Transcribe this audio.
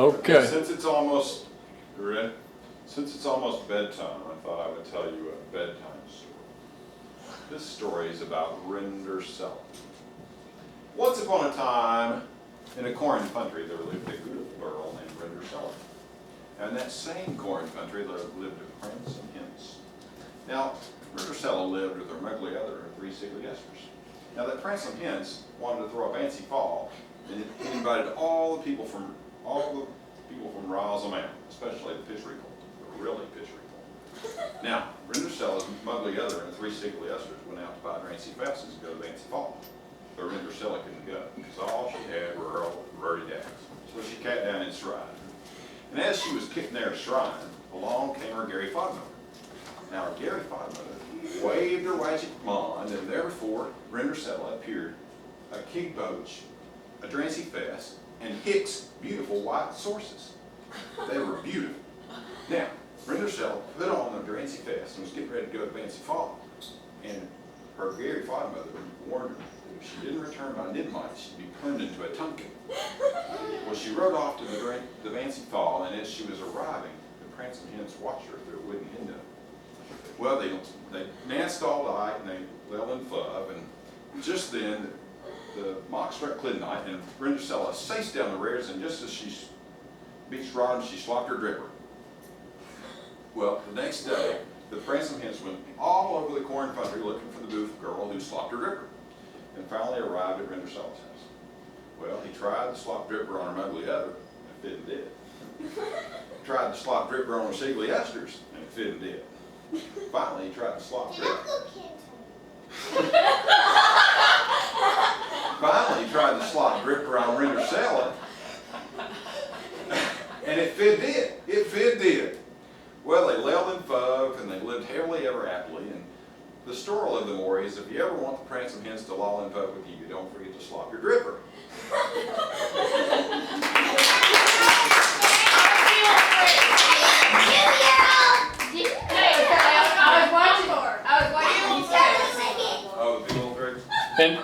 Okay. Since it's almost, you ready? Since it's almost bedtime, I thought I would tell you a bedtime story. This story is about Rindercella. Once upon a time, in a corn country, there lived a beautiful girl named Rindercella. And in that same corn country, there lived a prince and hens. Now, Rindercella lived with her ugly other and 3 sickly esters. Now, that prince and hens wanted to throw a fancy fall, and he invited all the people from Riles Mountain, especially the fish people, the really fish people. Now, Rindercella's ugly other and 3 sickly esters went out to buy drancy passes to go to Fancy Fall. But Rindercella couldn't go, because all she had were ruddy dags. So she sat down in stride. And as she was kicking there stride, along came her Gary Fodmother. Now, her Gary Fodmother waved her magic wand, and there before Rindercella appeared a keg boach, a drancy fess, and Hick's beautiful white sauces. They were beautiful. Now, Rindercella put on the drancy fess and was getting ready to go to Fancy Fall. And her Gary Fodmother warned her that if she didn't return by midnight, she'd be turned into a pumpkin. Well, she rode off to the Fancy Fall, and as she was arriving, the prince and hens watched her through a wooden window. Well, they danced all night, and they lay in fub, and just then, the mock struck midnight, and Rindercella saced down the rears, and just as she beached Rodham, she slopped her dripper. Well, the next day, the prince and hens went all over the corn country looking for the booth girl who slopped her dripper, and finally arrived at Rindercella's house. Well, he tried to slop dripper on her ugly other, and it did. Tried to slop dripper on her sickly esters, and it fit and did. Finally, he tried to slop dripper. Finally, he tried to slop dripper on Rindercella, and it fit did. It fit did. Well, they lelled in fub, and they lived happily ever happily. And the story of the story is, if you ever want the prince and hens to loll in fub with you, don't forget to slop your dripper. I was watching. Oh, the little tricks? And